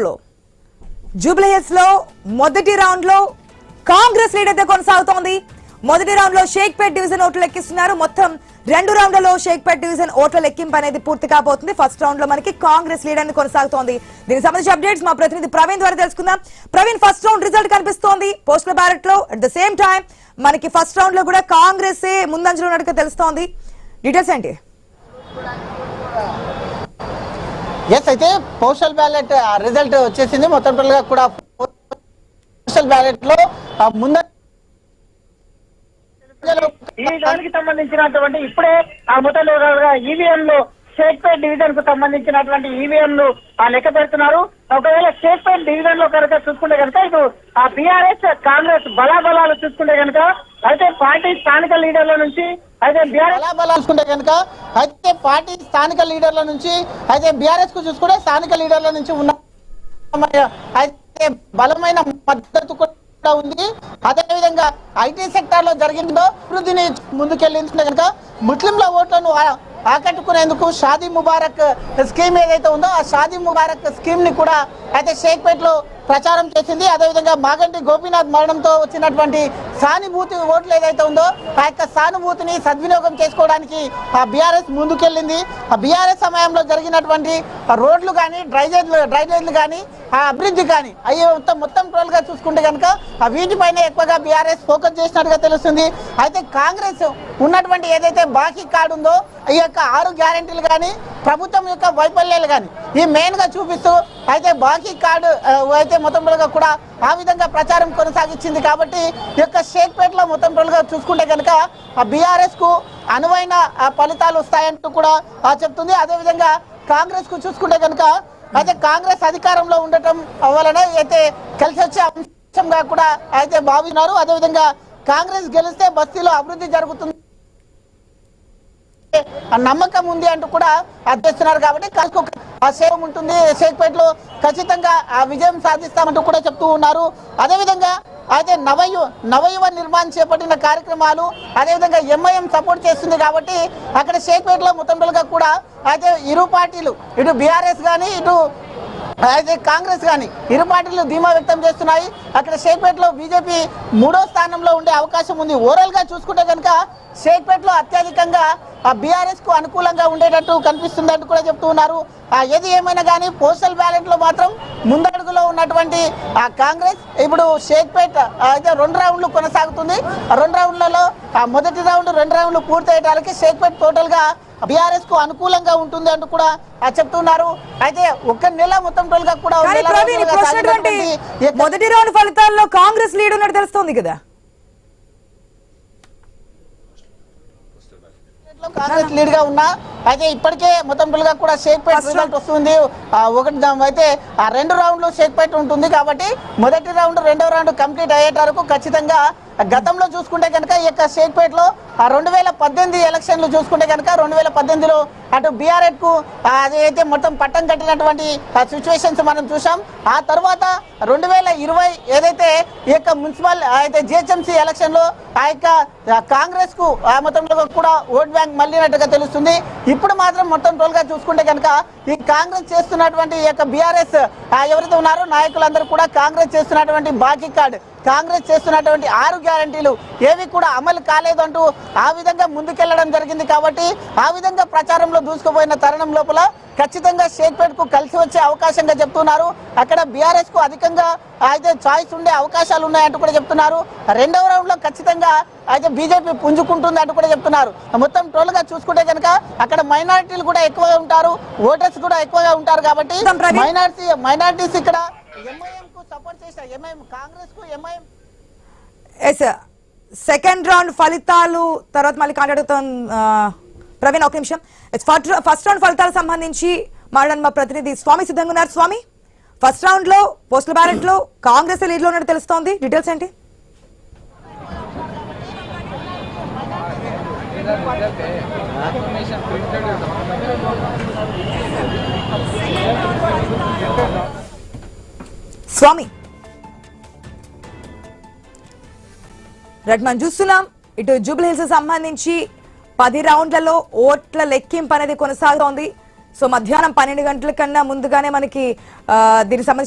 లో జూబ్లీహిల్స్ లో మొదటి రౌండ్ లో కాంగ్రెస్ లీడ్ అయితే కొనసాగుతోంది. మొదటి రౌండ్ లో షేక్పేట్ డివిజన్ ఓట్లు లెక్కిస్తున్నారు. మొత్తం 2 రౌండ్లలో షేక్పేట్ డివిజన్ ఓట్ల లెక్కింపు అనేది పూర్తి కాబోతుంది. ఫస్ట్ రౌండ్ లో మనకి కాంగ్రెస్ లీడ్ అనేది కొనసాగుతోంది. దీనికి సంబంధించి అప్డేట్స్ మా ప్రతినిధి ప్రవీణ్ ద్వారా తెలుసుకుందాం. ప్రవీణ్, ఫస్ట్ రౌండ్ రిజల్ట్ కనిపిస్తోంది పోస్టల్ బ్యాలెట్ లో. అట్ ద సేమ్ టైం మనకి ఫస్ట్ రౌండ్ లో కూడా కాంగ్రెస్ ముందంజలో ఉన్నట్టుగా తెలుస్తోంది. డీటెయిల్స్ ఏంటి? ఎస్, అయితే పోస్టల్ బ్యాలెట్ రిజల్ట్ వచ్చేసింది. మొత్తం టోటల్ గా కూడా పోస్టల్ బ్యాలెట్ లో ముందు ఈ దానికి సంబంధించినటువంటి ఇప్పుడే ఆ మొత్తం ఈవీఎం లో షేక్పేట్ డివిజన్ కు సంబంధించినటువంటి ఈవీఎం లు లెక్క పెడుతున్నారు. ఒకవేళ షేక్పేట్ డివిజన్ లో కనుక చూసుకుంటే కనుక ఇటు ఆ బీఆర్ఎస్ కాంగ్రెస్ బలాబలాలు చూసుకుంటే కనుక అయితే పార్టీ స్థానిక లీడర్ల నుంచి అయితే బలాబలాలు చూసుకుంటే కనుక అయితే పార్టీ స్థానిక లీడర్ల నుంచి అయితే బీఆర్ఎస్ కు చూసుకుంటే స్థానిక లీడర్ల నుంచి ఉన్న అయితే బలమైన మద్దతు కూడా ఉంది. అదేవిధంగా ఐటీ సెక్టార్ లో జరిగిందో అభివృద్ధిని ముందుకెళ్ళింది కనుక ముస్లింల ఓట్లను ఆకట్టుకునేందుకు షాదీ ముబారక్ స్కీమ్ ఏదైతే ఉందో ఆ షాదీ ముబారక్ స్కీమ్ ని కూడా అయితే షేక్పేట్ లో ప్రచారం చేసింది. అదేవిధంగా మాగంటి గోపీనాథ్ మరణంతో వచ్చినటువంటి సానుభూతి ఓట్లు ఏదైతే ఉందో ఆ యొక్క సానుభూతిని సద్వినియోగం చేసుకోవడానికి ఆ బీఆర్ఎస్ ముందుకెళ్ళింది. ఆ బీఆర్ఎస్ సమయంలో జరిగినటువంటి రోడ్లు కానీ డ్రైనేజ్లు కానీ ఆ అభివృద్ధి కానీ అయ్యి మొత్తం టోటల్ గా చూసుకుంటే కనుక వీటిపైన ఎక్కువగా బీఆర్ఎస్ ఫోకస్ చేసినట్టుగా తెలుస్తుంది. అయితే కాంగ్రెస్ ఉన్నటువంటి ఏదైతే బాకీ కార్డు ఉందో ఈ యొక్క 6 గ్యారెంటీలు కానీ ప్రభుత్వం యొక్క వైఫల్యాలు కానీ ఈ మెయిన్ గా చూపిస్తూ అయితే బాకీ కార్డు అయితే మొత్తం టోటల్గా కూడా ఆ విధంగా ప్రచారం కొనసాగించింది. కాబట్టి ఈ యొక్క షేక్పేట్ లో మొత్తం టోటల్గా చూసుకుంటే కనుక ఆ బీఆర్ఎస్ కు అనువైన ఫలితాలు వస్తాయంటూ కూడా చెప్తుంది. అదేవిధంగా కాంగ్రెస్ కు చూసుకుంటే కనుక అయితే కాంగ్రెస్ అధికారంలో ఉండటం వలన అయితే కలిసి వచ్చే అంశంగా కూడా అయితే భావిస్తున్నారు. అదేవిధంగా కాంగ్రెస్ గెలిస్తే బస్తీలో అభివృద్ధి జరుగుతుంది నమ్మకం ఉంది అంటూ కూడా అర్థిస్తున్నారు. కాబట్టి ఆ సేవ ఉంటుంది, షేక్పేట్ లో ఖచ్చితంగా ఆ విజయం సాధిస్తామంటూ కూడా చెప్తూ ఉన్నారు. అదేవిధంగా అయితే నవయువ నిర్మాణం చేపట్టిన కార్యక్రమాలు అదేవిధంగా ఎంఐఎం సపోర్ట్ చేస్తుంది. కాబట్టి అక్కడ షేక్పేట్ లో మొత్తంగా కూడా అయితే ఇరు పార్టీలు ఇటు బీఆర్ఎస్ కానీ ఇటు అయితే కాంగ్రెస్ కానీ ఇరు పార్టీలు ధీమా వ్యక్తం చేస్తున్నాయి. అక్కడ షేక్పేట్ లో బీజేపీ 3వ స్థానంలో ఉండే అవకాశం ఉంది. ఓవరాల్ గా చూసుకుంటే కనుక షేక్పేట్ లో అత్యధికంగా ఆ బీఆర్ఎస్ కు అనుకూలంగా ఉండేటట్టు కనిపిస్తుంది అంటూ కూడా చెప్తూ ఉన్నారు. ఏది ఏమైనా కానీ పోస్టల్ బ్యాలెట్ లో మాత్రం ముందడుగులో ఉన్నటువంటి ఆ కాంగ్రెస్ ఇప్పుడు షేక్పేట్ అయితే 2 రౌండ్లు కొనసాగుతుంది. 2 రౌండ్లలో మొదటి రౌండ్ 2 రౌండ్లు పూర్తయ్యేటానికి షేక్పేట్ టోటల్ గా బీఆర్ఎస్ కు అనుకూలంగా ఉంటుంది అంటూ కూడా చెప్తున్నారు. అయితే 1 నెల మొత్తం టోటల్ గా కూడా మొదటి రౌండ్ ఫలితాల్లో కాంగ్రెస్ లీడ్ ఉన్నట్టు తెలుస్తోంది కదా. కాంగ్రెస్ లీడ్ గా ఉన్నా అయితే ఇప్పటికే మొత్తం గా కూడా షేక్పేట్ రిజల్ట్ వస్తుంది. అయితే 2 రౌండ్లు షేక్పేట్ ఉంటుంది. కాబట్టి మొదటి రౌండ్ 2వ రౌండ్ కంప్లీట్ అయ్యేట వరకు ఖచ్చితంగా గతంలో చూసుకుంటే కనుక ఈ యొక్క షేక్పేట్ లో 2018 ఎలక్షన్లు చూసుకుంటే కనుక 2018లో అటు బీఆర్ఎస్ కు అదైతే మొత్తం పట్టం కట్టినటువంటి సిచ్యువేషన్స్ మనం చూసాం. ఆ తర్వాత 2020 ఏదైతే ఈ యొక్క మున్సిపల్ అయితే జిహెచ్ఎంసీ ఎలక్షన్ లో ఆ యొక్క కాంగ్రెస్ కు మొత్తంలో కూడా ఓట్ బ్యాంక్ మళ్ళీనట్టుగా తెలుస్తుంది. ఇప్పుడు మాత్రం మొత్తం టోల్ గా చూసుకుంటే కనుక ఈ కాంగ్రెస్ చేస్తున్నటువంటి ఈ యొక్క బీఆర్ఎస్ ఎవరైతే ఉన్నారో నాయకులందరూ కూడా కాంగ్రెస్ చేస్తున్నటువంటి బాకీ కార్డు కాంగ్రెస్ చేస్తున్నటువంటి 6 గ్యారెంటీలు ఏవి కూడా అమలు కాలేదంటూ ఆ విధంగా ముందుకెళ్లడం జరిగింది. కాబట్టి ఆ విధంగా ప్రచారంలో దూసుకుపోయిన తరుణం లోపల ఖచ్చితంగా షేక్పేట్ కు కలిసి వచ్చే అవకాశంగా చెప్తున్నారు. అక్కడ బీఆర్ఎస్ కు అధికంగా అయితే చాయిస్ ఉండే అవకాశాలు ఉన్నాయంటూ కూడా చెప్తున్నారు. 2వ రౌండ్ లో ఖచ్చితంగా అయితే బీజేపీ పుంజుకుంటుంది అంటూ కూడా చెప్తున్నారు. మొత్తం టోల్ గా చూసుకుంటే కనుక అక్కడ మైనారిటీలు కూడా ఎక్కువగా ఉంటారు, ఓటర్స్ కూడా ఎక్కువగా ఉంటారు. కాబట్టి మైనారిటీస్ ఇక్కడ ఎంఐఎం కు సపోర్ట్ చేసిన ఎంఐఎం కాంగ్రెస్ కు ఎంఐఎం సెకండ్ రౌండ్ ఫలితాలు తర్వాత మళ్ళీ కాంటాడుతాం. ప్రవీణ్ ఒక నిమిషం. ఫస్ట్ రౌండ్ ఫలితాలకు సంబంధించి మాట్లాడిన మా ప్రతినిధి స్వామి సిద్ధంగా ఉన్నారు. స్వామి, ఫస్ట్ రౌండ్ లో పోస్టల్ బ్యాలెట్ లో కాంగ్రెస్ లీడ్ లో ఉన్నట్టు తెలుస్తోంది. డీటెయిల్స్ ఏంటి? స్వామి, మనం చూస్తున్నాం ఇటు జూబ్లీహిల్స్ సంబంధించి 10 రౌండ్లలో ఓట్ల లెక్కింపు అనేది కొనసాగుతోంది. సో మధ్యాహ్నం 12 గంటల కన్నా ముందుగానే మనకి దీనికి సంబంధించి